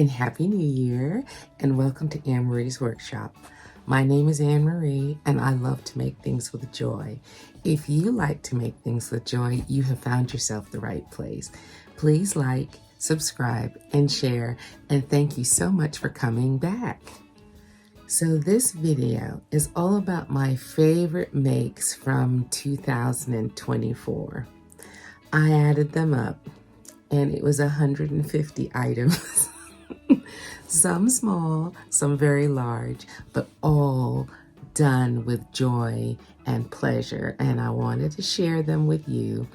and Happy New Year, and welcome to Anne Marie's Workshop. My name is Anne Marie, and I love to make things with joy. If you like to make things with joy, you have found yourself the right place. Please like, subscribe, and share, and thank you so much for coming back. So this video is all about my favorite makes from 2024. I added them up, and it was 150 items. Some small, some very large, but all done with joy and pleasure. And I wanted to share them with you.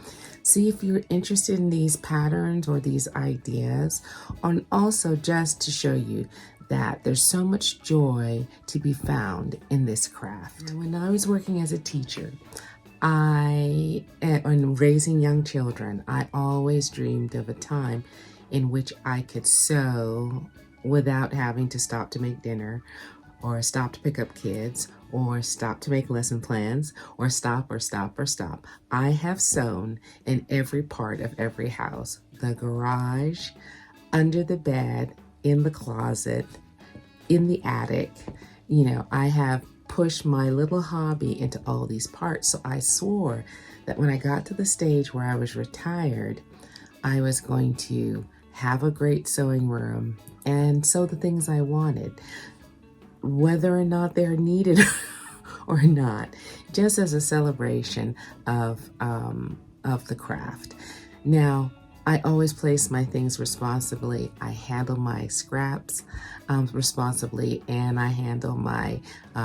See if you're interested in these patterns or these ideas, and also just to show you that there's so much joy to be found in this craft. When I was working as a teacher, and raising young children, I always dreamed of a time in which I could sew without having to stop to make dinner, or stop to pick up kids, or stop to make lesson plans, or stop. I have sewn in every part of every house: the garage, under the bed, in the closet, in the attic. You know, I have pushed my little hobby into all these parts. So I swore that when I got to the stage where I was retired, I was going to have a great sewing room and sew the things I wanted, whether or not they're needed or not, just as a celebration of the craft. Now, I always place my things responsibly. I handle my scraps responsibly, and I handle my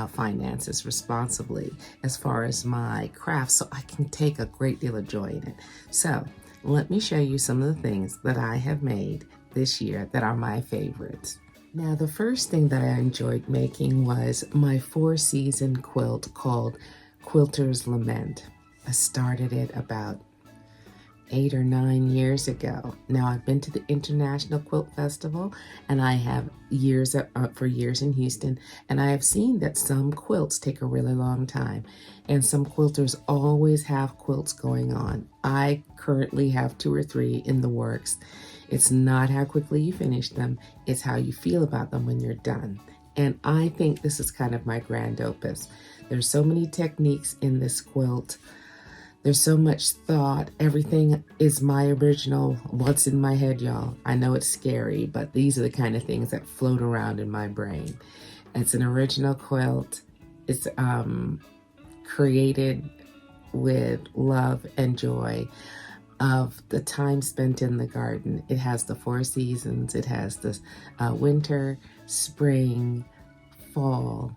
finances responsibly as far as my craft, so I can take a great deal of joy in it. So let me show you some of the things that I have made this year that are my favorites. Now, the first thing that I enjoyed making was my 4-season quilt called Quilter's Lament. I started it about 8 or 9 years ago. Now, I've been to the International Quilt Festival, and I have for years in Houston, and I have seen that some quilts take a really long time, and some quilters always have quilts going on. I currently have 2 or 3 in the works. It's not how quickly you finish them, it's how you feel about them when you're done. And I think this is kind of my grand opus. There's so many techniques in this quilt. There's so much thought. Everything is my original, what's in my head, y'all. I know it's scary, but these are the kind of things that float around in my brain. It's an original quilt. It's created with love and joy of the time spent in the garden. It has the 4 seasons. It has the winter, spring, fall,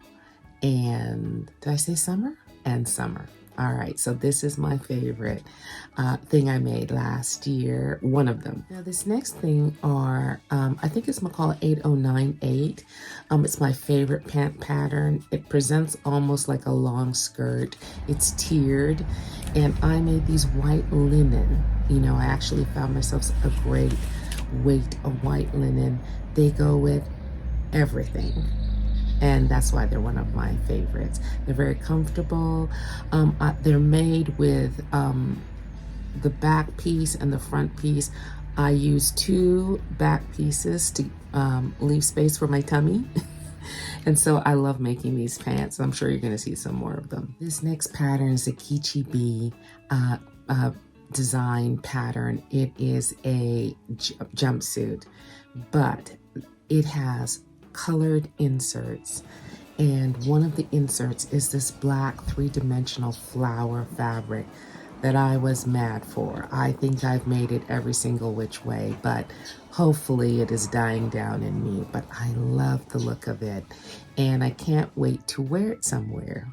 and did I say summer? And summer. All right, so this is my favorite thing I made last year, one of them. Now this next thing are, I think it's called 8098. It's my favorite pant pattern. It presents almost like a long skirt. It's tiered, and I made these white linen. You know, I actually found myself a great weight of white linen. They go with everything. And that's why they're one of my favorites. They're very comfortable. They're made with the back piece and the front piece. I use 2 back pieces to leave space for my tummy. And so I love making these pants. I'm sure you're gonna see some more of them. This next pattern is a Kichi Bee design pattern. It is a jumpsuit, but it has colored inserts, and one of the inserts is this black 3-dimensional flower fabric that I was mad for. I think I've made it every single which way, but hopefully it is dying down in me. But I love the look of it, and I can't wait to wear it somewhere.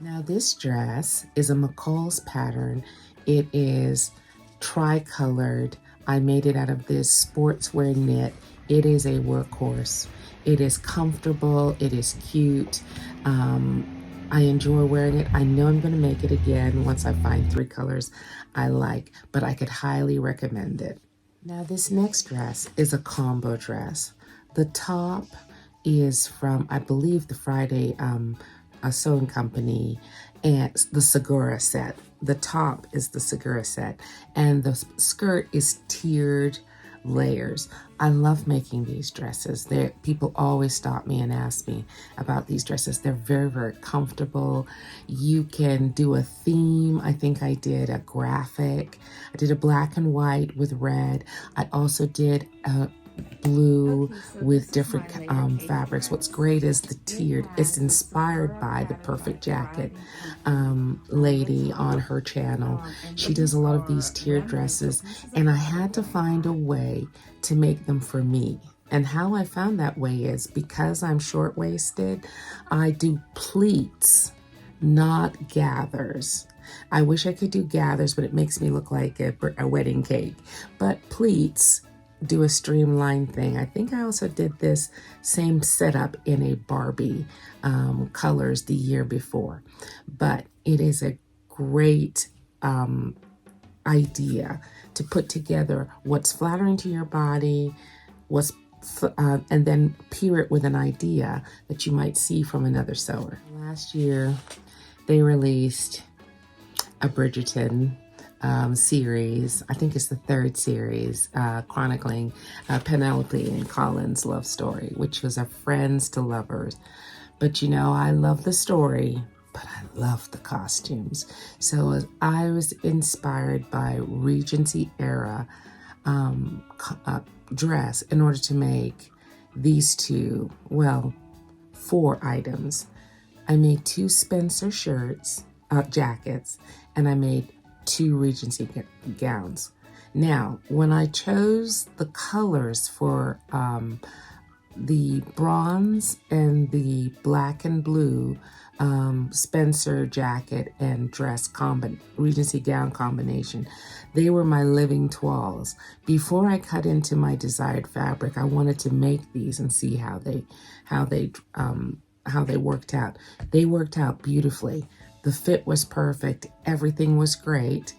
Now this dress is a McCall's pattern. It is tri-colored. I made it out of this sportswear knit. It is a workhorse. It is comfortable, it is cute. I enjoy wearing it. I know I'm gonna make it again once I find 3 colors I like, but I could highly recommend it. Now this next dress is a combo dress. The top is from, I believe, the Friday Sewing Company, and the Segura set. The top is the Segura set, and the skirt is tiered layers. I love making these dresses. People always stop me and ask me about these dresses. They're very, very comfortable. You can do a theme. I think I did a graphic. I did a black and white with red. I also did a blue with different fabrics. What's great is the tiered. It's inspired by the Perfect Jacket lady on her channel. She does a lot of these tiered dresses, and I had to find a way to make them for me. And how I found that way is because I'm short-waisted, I do pleats, not gathers. I wish I could do gathers, but it makes me look like a wedding cake. But pleats do a streamlined thing. I think I also did this same setup in a Barbie colors the year before. But it is a great idea to put together what's flattering to your body, and then pair it with an idea that you might see from another sewer. Last year, they released a Bridgerton series. I think it's the third series, chronicling Penelope and Colin's love story, which was a friends to lovers. But you know, I love the story, but I love the costumes. So I was inspired by Regency era dress in order to make these two, well, 4 items. I made 2 Spencer jackets, and I made 2 Regency gowns. Now, when I chose the colors for the bronze and the black and blue Spencer jacket and dress Regency gown combination, they were my living toiles. Before I cut into my desired fabric, I wanted to make these and see how they worked out. They worked out beautifully. The fit was perfect. Everything was great.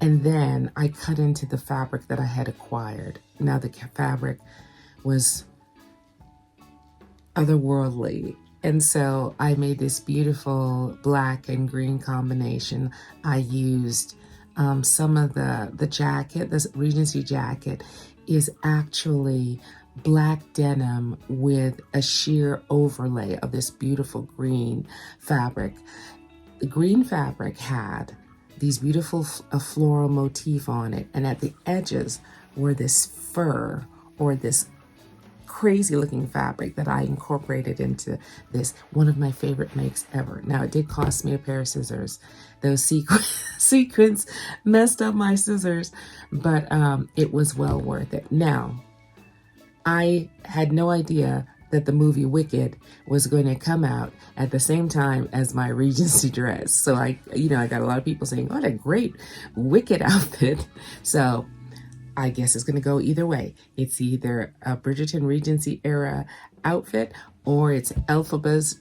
And then I cut into the fabric that I had acquired. Now the fabric was otherworldly. And so I made this beautiful black and green combination. I used some of the jacket. This Regency jacket is actually black denim with a sheer overlay of this beautiful green fabric. The green fabric had these beautiful floral motif on it, and at the edges were this fur or this crazy looking fabric that I incorporated into this, one of my favorite makes ever. Now, it did cost me a pair of scissors. Those sequins messed up my scissors, but it was well worth it. Now, I had no idea that the movie Wicked was going to come out at the same time as my Regency dress. So I got a lot of people saying, "Oh, what a great Wicked outfit." So I guess it's going to go either way. It's either a Bridgerton Regency era outfit, or it's Elphaba's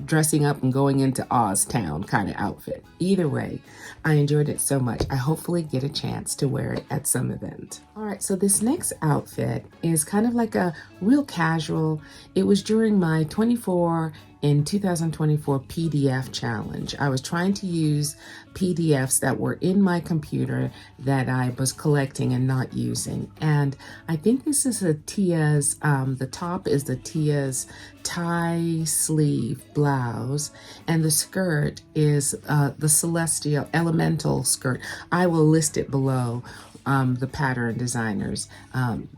dressing up and going into Oz Town kind of outfit. Either way, I enjoyed it so much. I hopefully get a chance to wear it at some event. All right, so this next outfit is kind of like a real casual. It was during my 2024 PDF challenge. I was trying to use PDFs that were in my computer that I was collecting and not using. And I think this is a Tia's, the top is the Tia's tie sleeve blouse, and the skirt is the Celestial Elemental skirt. I will list it below. The pattern designers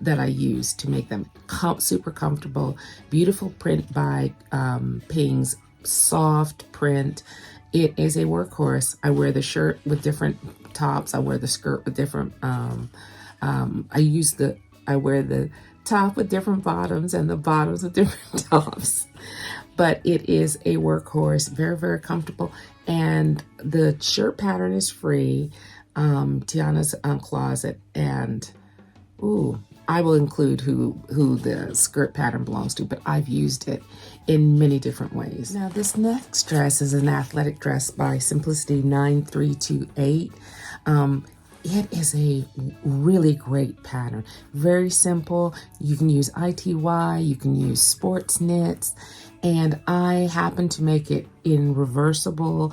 that I use to make them super comfortable. Beautiful print by Ping's, soft print. It is a workhorse. I wear the shirt with different tops. I wear the skirt with different, I wear the top with different bottoms and the bottoms with different tops. But it is a workhorse, very, very comfortable. And the shirt pattern is free. Tiana's closet, and I will include who the skirt pattern belongs to, but I've used it in many different ways. Now, this next dress is an athletic dress by Simplicity 9328. It is a really great pattern, very simple. You can use ITY, you can use sports knits, and I happen to make it in reversible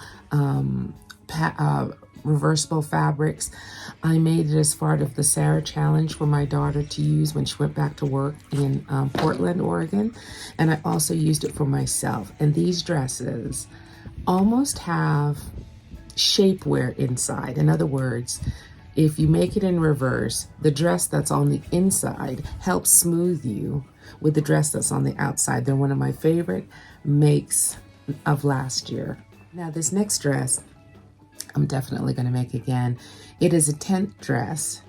reversible fabrics. I made it as part of the Sarah Challenge for my daughter to use when she went back to work in Portland, Oregon. And I also used it for myself. And these dresses almost have shapewear inside. In other words, if you make it in reverse, the dress that's on the inside helps smooth you with the dress that's on the outside. They're one of my favorite makes of last year. Now this next dress, I'm definitely going to make again. It is a tent dress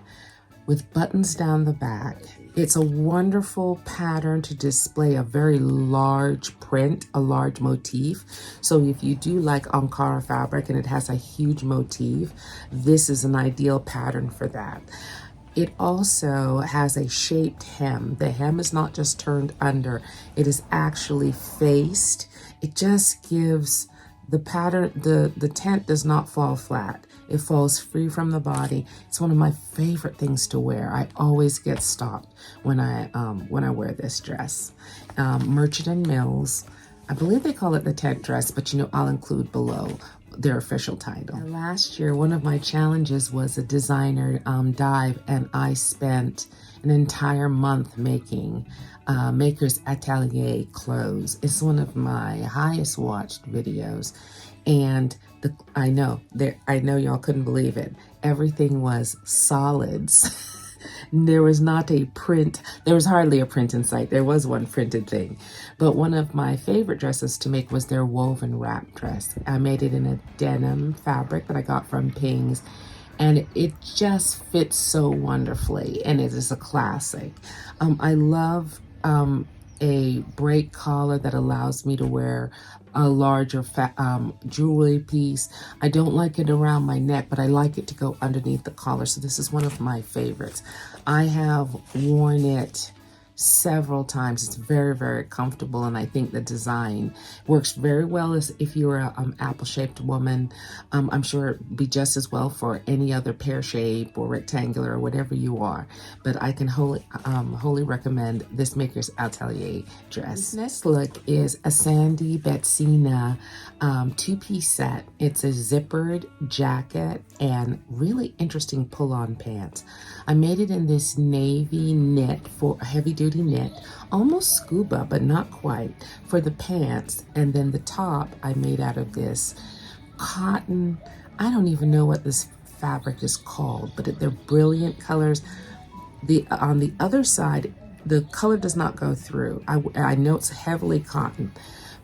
with buttons down the back. It's a wonderful pattern to display a very large print, a large motif. So if you do like Ankara fabric and it has a huge motif, this is an ideal pattern for that. It also has a shaped hem. The hem is not just turned under, it is actually faced. It just gives the pattern, the tent does not fall flat. It falls free from the body. It's one of my favorite things to wear. I always get stopped when I wear this dress. Merchant & Mills, I believe they call it the tent dress, but you know, I'll include below their official title. Now, last year, one of my challenges was a designer dive, and I spent an entire month making Maker's Atelier clothes. It's one of my highest watched videos. And I know y'all couldn't believe it. Everything was solids. There was not a print. There was hardly a print in sight. There was one printed thing. But one of my favorite dresses to make was their woven wrap dress. I made it in a denim fabric that I got from Ping's. And it just fits so wonderfully. And it is a classic. I love a break collar that allows me to wear a larger jewelry piece. I don't like it around my neck, but I like it to go underneath the collar. So this is one of my favorites. I have worn it several times. It's very, very comfortable, and I think the design works very well as if you're a apple-shaped woman. I'm sure it'd be just as well for any other pear shape or rectangular or whatever you are, but I can wholly recommend this Maker's Atelier dress. This next look is a Sandy Betsina two-piece set. It's a zippered jacket and really interesting pull-on pants. I made it in this navy knit, for heavy-duty knit, almost scuba, but not quite, for the pants. And then the top I made out of this cotton. I don't even know what this fabric is called, but they're brilliant colors. On the other side, the color does not go through. I know it's heavily cotton,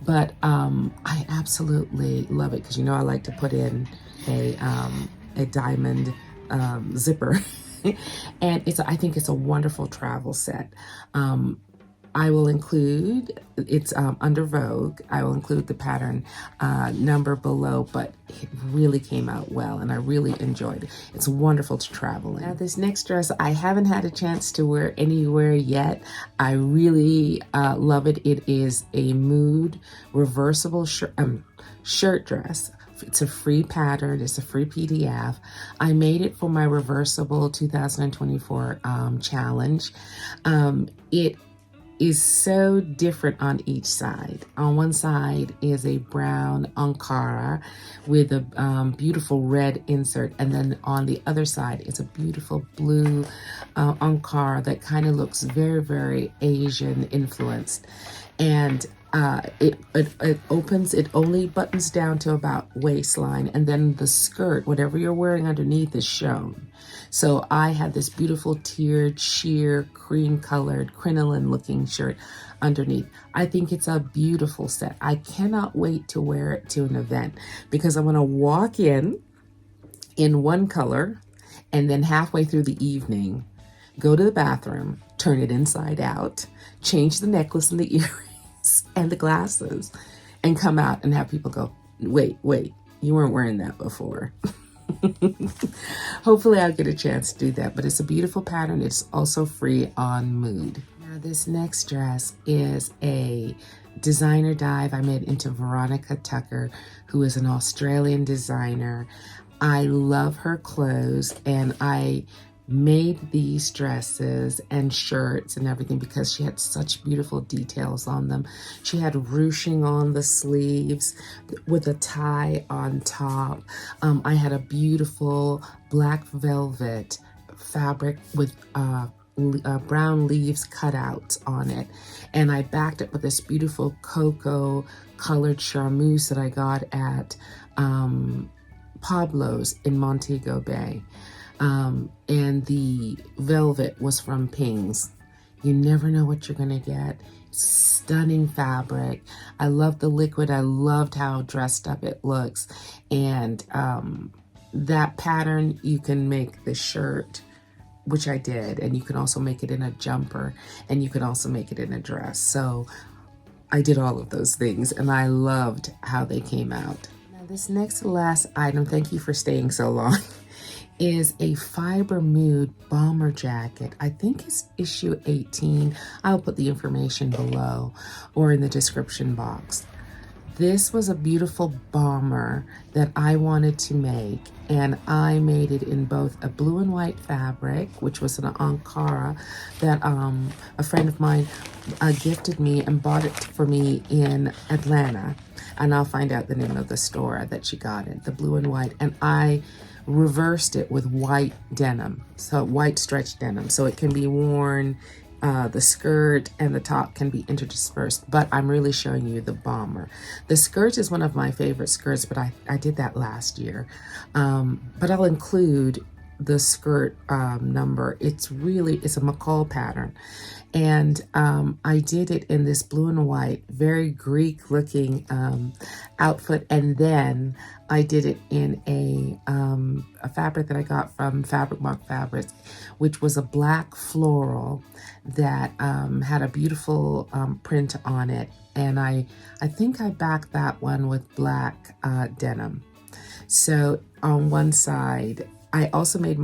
but I absolutely love it because you know I like to put in a diamond zipper. And I think it's a wonderful travel set. I will include, it's under Vogue. I will include the pattern number below, but it really came out well and I really enjoyed it. It's wonderful to travel in. Now this next dress, I haven't had a chance to wear anywhere yet. I really love it. It is a mood reversible shirt dress. It's a free pattern. It's a free PDF. I made it for my reversible 2024 challenge. It is so different on each side. On one side is a brown Ankara with a beautiful red insert, and then on the other side is a beautiful blue Ankara that kind of looks very, very Asian influenced. And it opens, it only buttons down to about waistline, and then the skirt, whatever you're wearing underneath, is shown. So I had this beautiful tiered, sheer, cream-colored, crinoline-looking shirt underneath. I think it's a beautiful set. I cannot wait to wear it to an event because I'm going to walk in one color, and then halfway through the evening, go to the bathroom, turn it inside out, change the necklace and the earrings and the glasses, and come out and have people go, wait, you weren't wearing that before. Hopefully I'll get a chance to do that, but it's a beautiful pattern. It's also free on Mood. Now this next dress is a designer dive I made into Veronica Tucker, who is an Australian designer. I love her clothes, and I made these dresses and shirts and everything because she had such beautiful details on them. She had ruching on the sleeves with a tie on top. I had a beautiful black velvet fabric with brown leaves cut out on it, and I backed it with this beautiful cocoa colored charmeuse that I got at Pablo's in Montego Bay. And the velvet was from Ping's. You never know what you're gonna get. Stunning fabric. I love the liquid. I loved how dressed up it looks. And that pattern, you can make the shirt, which I did, and you can also make it in a jumper, and you can also make it in a dress. So I did all of those things, and I loved how they came out. Now this next to last item, thank you for staying so long, is a Fiber Mood bomber jacket. I think it's issue 18. I'll put the information below or in the description box. This was a beautiful bomber that I wanted to make, and I made it in both a blue and white fabric, which was an Ankara that a friend of mine gifted me and bought it for me in Atlanta. And I'll find out the name of the store that she got it, the blue and white. And I reversed it with white denim, so white stretch denim, so it can be worn. The skirt and the top can be interspersed, but I'm really showing you the bomber. The skirt is one of my favorite skirts, but I did that last year. But I'll include the skirt number. It's a McCall pattern. And I did it in this blue and white, very Greek looking outfit. And then I did it in a fabric that I got from Fabric Mark Fabrics, which was a black floral that had a beautiful print on it. And I think I backed that one with black denim. So on one side, I also made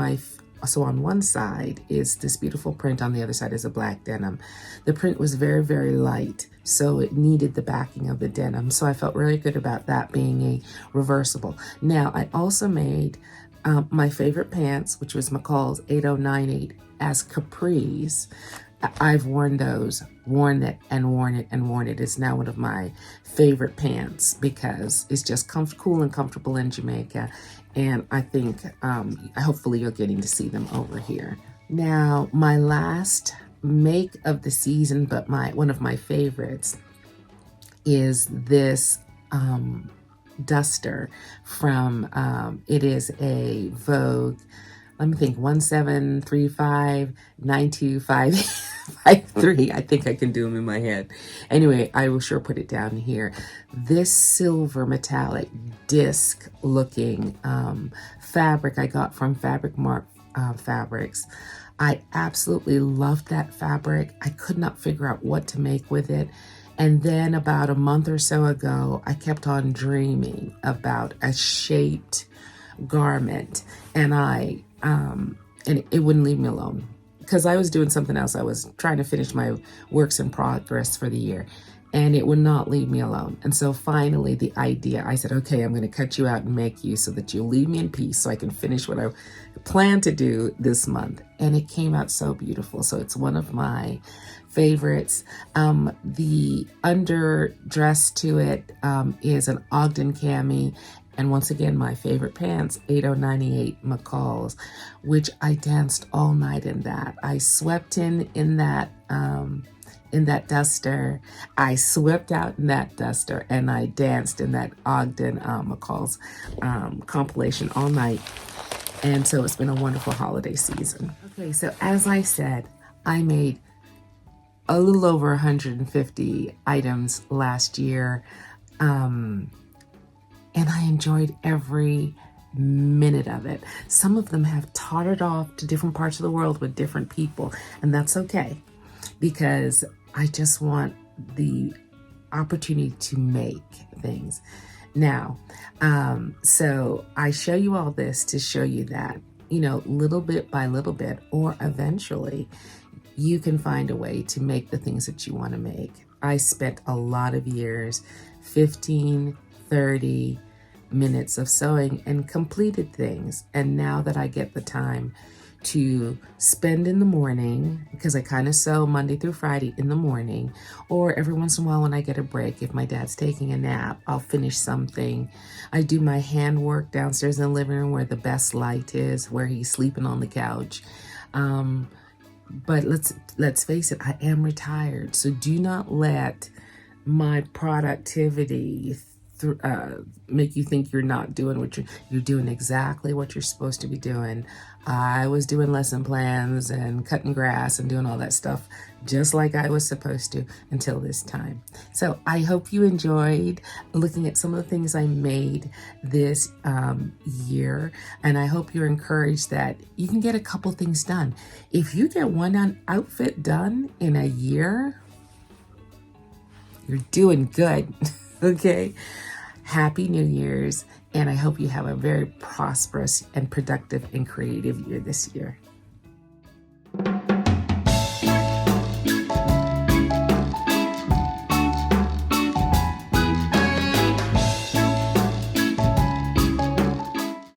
so on one side is this beautiful print, on the other side is a black denim. The print was very, very light, so it needed the backing of the denim. So I felt really good about that being a reversible. Now, I also made my favorite pants, which was McCall's 8098 as capris. I've worn those, worn it and worn it and worn it. It's now one of my favorite pants because it's just cool and comfortable in Jamaica. And I think hopefully you're getting to see them over here. Now, my last make of the season, but one of my favorites, is this duster from, it is a Vogue, let me think, 17359253. I think I can do them in my head. Anyway, I will sure put it down here. This silver metallic disc looking fabric I got from Fabric Mark Fabrics. I absolutely loved that fabric. I could not figure out what to make with it. And then about a month or so ago, I kept on dreaming about a shaped garment, and and it wouldn't leave me alone because I was doing something else. I was trying to finish my works in progress for the year, and it would not leave me alone. And so finally the idea, I said, okay, I'm going to cut you out and make you so that you'll leave me in peace so I can finish what I plan to do this month. And it came out so beautiful. So it's one of my favorites. The underdress to it is an Ogden cami. And once again, my favorite pants, 8098 McCall's, which I danced all night in that. I swept in that duster. I swept out in that duster, and I danced in that Ogden McCall's compilation all night. And so it's been a wonderful holiday season. Okay, so as I said, I made a little over 150 items last year. And I enjoyed every minute of it. Some of them have tottered off to different parts of the world with different people, and that's okay because I just want the opportunity to make things. Now, so I show you all this to show you that, little bit by little bit, or eventually you can find a way to make the things that you want to make. I spent a lot of years, 15, 30 minutes of sewing and completed things. And now that I get the time to spend in the morning, because I kind of sew Monday through Friday in the morning, or every once in a while when I get a break, if my dad's taking a nap, I'll finish something. I do my handwork downstairs in the living room where the best light is, where he's sleeping on the couch. But let's face it, I am retired, so do not let my productivity make you think you're not doing what you're doing exactly what you're supposed to be doing. I was doing lesson plans and cutting grass and doing all that stuff just like I was supposed to until this time. So I hope you enjoyed looking at some of the things I made this year, and I hope you're encouraged that you can get a couple things done. If you get one outfit done in a year, you're doing good. Okay? Happy New Year's, and I hope you have a very prosperous and productive and creative year this year.